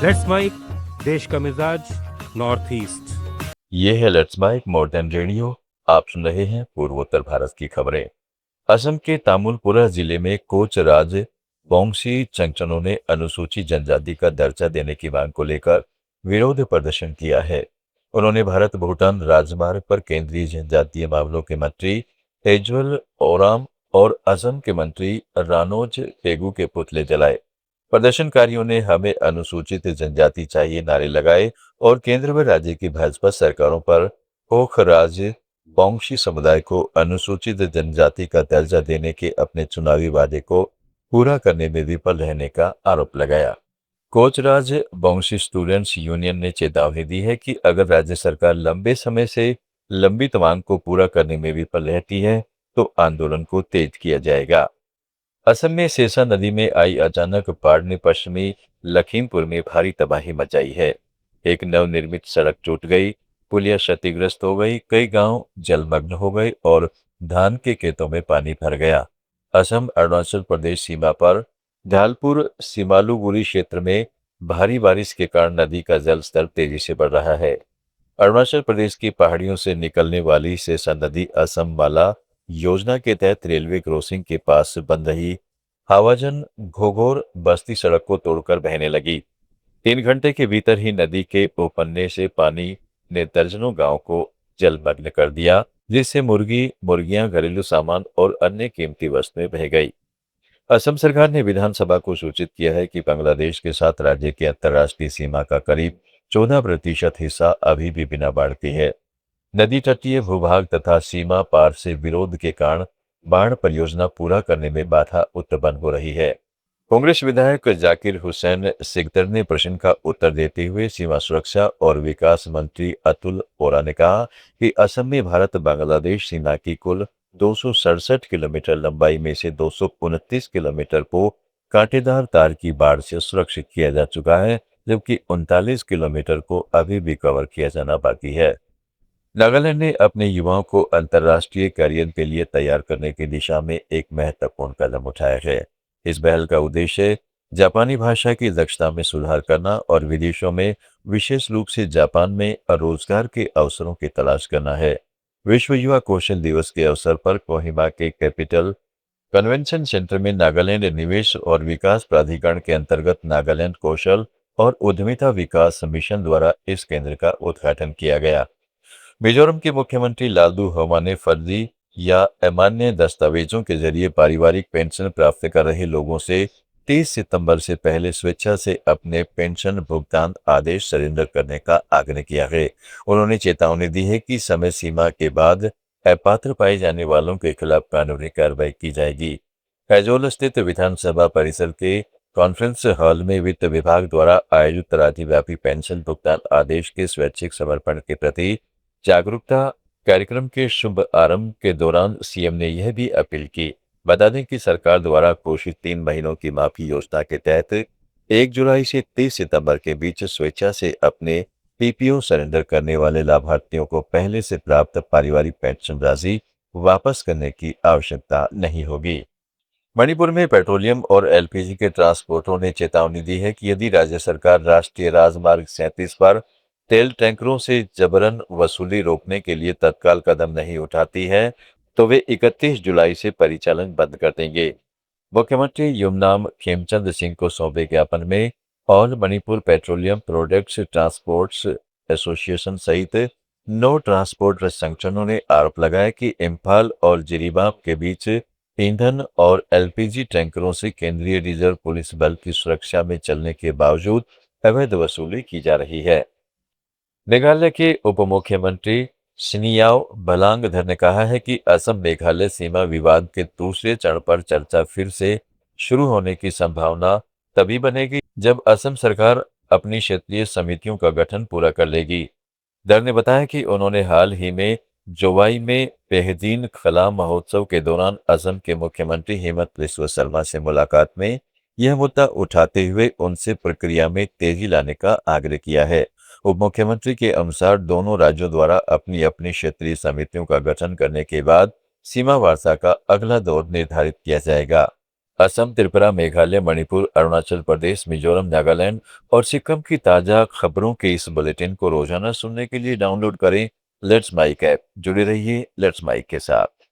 Let's mic देश का मिजाज नॉर्थ ईस्ट। ये है लेट्स माइक मॉडर्न रेडियो। आप सुन रहे हैं पूर्वोत्तर भारत की खबरें। असम के तामुलपुरा जिले में कोच राज बोंगसी चंगचनों ने अनुसूचित जनजाति का दर्जा देने की मांग को लेकर विरोध प्रदर्शन किया है। उन्होंने भारत भूटान राजमार्ग पर केंद्रीय जनजातीय मामलों के मंत्री तेजवल ओराम और असम के मंत्री रानोज पेगू के पुतले जलाए। प्रदर्शनकारियों ने हमें अनुसूचित जनजाति चाहिए नारे लगाए और केंद्र व राज्य की भाजपा सरकारों पर कोखराज बोंगशी समुदाय को अनुसूचित जनजाति का दर्जा देने के अपने चुनावी वादे को पूरा करने में विफल रहने का आरोप लगाया। कोचराज बोंगशी स्टूडेंट्स यूनियन ने चेतावनी दी है कि अगर राज्य सरकार लंबे समय से लंबित मांग को पूरा करने में विफल रहती है तो आंदोलन को तेज किया जाएगा। असम में सेसा नदी में आई अचानक बाढ़ ने पश्चिमी लखीमपुर में भारी तबाही मचाई है। एक नवनिर्मित सड़क टूट गई, पुलिया क्षतिग्रस्त हो गई, कई गांव जलमग्न हो गए और धान के खेतों में पानी भर गया। असम अरुणाचल प्रदेश सीमा पर धालपुर सिमालुगुरी क्षेत्र में भारी बारिश के कारण नदी का जल स्तर तेजी से बढ़ रहा है। अरुणाचल प्रदेश की पहाड़ियों से निकलने वाली सेसा नदी असम माला योजना के तहत रेलवे क्रॉसिंग के पास बन रही हावाजन घोघोर बस्ती सड़क को तोड़कर बहने लगी। 3 घंटे के भीतर ही नदी के उफनने से पानी ने दर्जनों गांव को जलमग्न कर दिया, जिससे मुर्गियां, घरेलू सामान और अन्य कीमती वस्तुएं बह गई। असम सरकार ने विधानसभा को सूचित किया है कि बांग्लादेश के साथ राज्य की अंतर्राष्ट्रीय सीमा का करीब 14% हिस्सा अभी भी बिना बाढ़ के है। नदी तटीय भूभाग तथा सीमा पार से विरोध के कारण बाढ़ परियोजना पूरा करने में बाधा उत्पन्न हो रही है। कांग्रेस विधायक जाकिर हुसैन सिकदर ने प्रश्न का उत्तर देते हुए सीमा सुरक्षा और विकास मंत्री अतुल बोरा ने कहा कि असम में भारत बांग्लादेश सीमा की कुल 267 किलोमीटर लंबाई में से 229 किलोमीटर को कांटेदार तार की बाढ़ से सुरक्षित किया जा चुका है, जबकि 39 किलोमीटर को अभी भी कवर किया जाना बाकी है। नागालैंड ने अपने युवाओं को अंतर्राष्ट्रीय करियर के लिए तैयार करने की दिशा में एक महत्वपूर्ण कदम उठाया है। इस पहल का उद्देश्य जापानी भाषा की दक्षता में सुधार करना और विदेशों में, विशेष रूप से जापान में, रोजगार के अवसरों की तलाश करना है। विश्व युवा कौशल दिवस के अवसर पर कोहिमा के कैपिटल कन्वेंशन सेंटर में नागालैंड निवेश और विकास प्राधिकरण के अंतर्गत नागालैंड कौशल और उद्यमिता विकास मिशन द्वारा इस केंद्र का उद्घाटन किया गया। मिजोरम के मुख्यमंत्री लालदू हमा ने फर्जी या अमान्य दस्तावेजों के जरिए पारिवारिक पेंशन प्राप्त कर रहे लोगों से 30 सितंबर से पहले स्वेच्छा से अपने पेंशन भुगतान आदेश सरेंडर करने का आग्रह किया है। उन्होंने चेतावनी दी है कि समय सीमा के बाद अपात्र पाए जाने वालों के खिलाफ कानूनी कार्रवाई की जाएगी। कैजोल स्थित विधानसभा परिसर के कॉन्फ्रेंस हॉल में वित्त विभाग द्वारा आयोजित राज्यव्यापी पेंशन भुगतान आदेश के स्वैच्छिक समर्पण के प्रति जागरूकता कार्यक्रम के शुभ आरंभ के दौरान सीएम ने यह भी अपील की। बता दें कि सरकार द्वारा घोषित 3 महीनों की माफी योजना के तहत 1 जुलाई से 30 सितंबर के बीच स्वेच्छा से अपने पीपीओ सरेंडर करने वाले लाभार्थियों को पहले से प्राप्त पारिवारिक पेंशन राशि वापस करने की आवश्यकता नहीं होगी। मणिपुर में पेट्रोलियम और एलपीजी के ट्रांसपोर्टरों ने चेतावनी दी है कि यदि राज्य सरकार राष्ट्रीय राजमार्ग 37 पर तेल टैंकरों से जबरन वसूली रोकने के लिए तत्काल कदम नहीं उठाती है तो वे 31 जुलाई से परिचालन बंद कर देंगे। मुख्यमंत्री युमनाम खेमचंद सिंह को सौंपे ज्ञापन में all Manipur petroleum products transports association सहित 9 ट्रांसपोर्ट संगठनों ने आरोप लगाया कि इम्फाल और जिरीबाम के बीच ईंधन और एलपीजी टैंकरों से केंद्रीय रिजर्व पुलिस बल की सुरक्षा में चलने के बावजूद अवैध वसूली की जा रही है। मेघालय के उप मुख्यमंत्री सिनियाओ बलांगधर ने कहा है कि असम मेघालय सीमा विवाद के दूसरे चरण पर चर्चा फिर से शुरू होने की संभावना तभी बनेगी जब असम सरकार अपनी क्षेत्रीय समितियों का गठन पूरा कर लेगी। दर ने बताया कि उन्होंने हाल ही में जोवाई में बेहदीन खला महोत्सव के दौरान असम के मुख्यमंत्री हेमंत बिस्वा शर्मा से मुलाकात में यह मुद्दा उठाते हुए उनसे प्रक्रिया में तेजी लाने का आग्रह किया है। उप मुख्यमंत्री के अनुसार दोनों राज्यों द्वारा अपनी अपनी क्षेत्रीय समितियों का गठन करने के बाद सीमा वार्ता का अगला दौर निर्धारित किया जाएगा। असम, त्रिपुरा, मेघालय, मणिपुर, अरुणाचल प्रदेश, मिजोरम, नागालैंड और सिक्किम की ताज़ा खबरों के इस बुलेटिन को रोजाना सुनने के लिए डाउनलोड करें लेट्स माइक ऐप। जुड़े रहिए लेट्स माइक के साथ।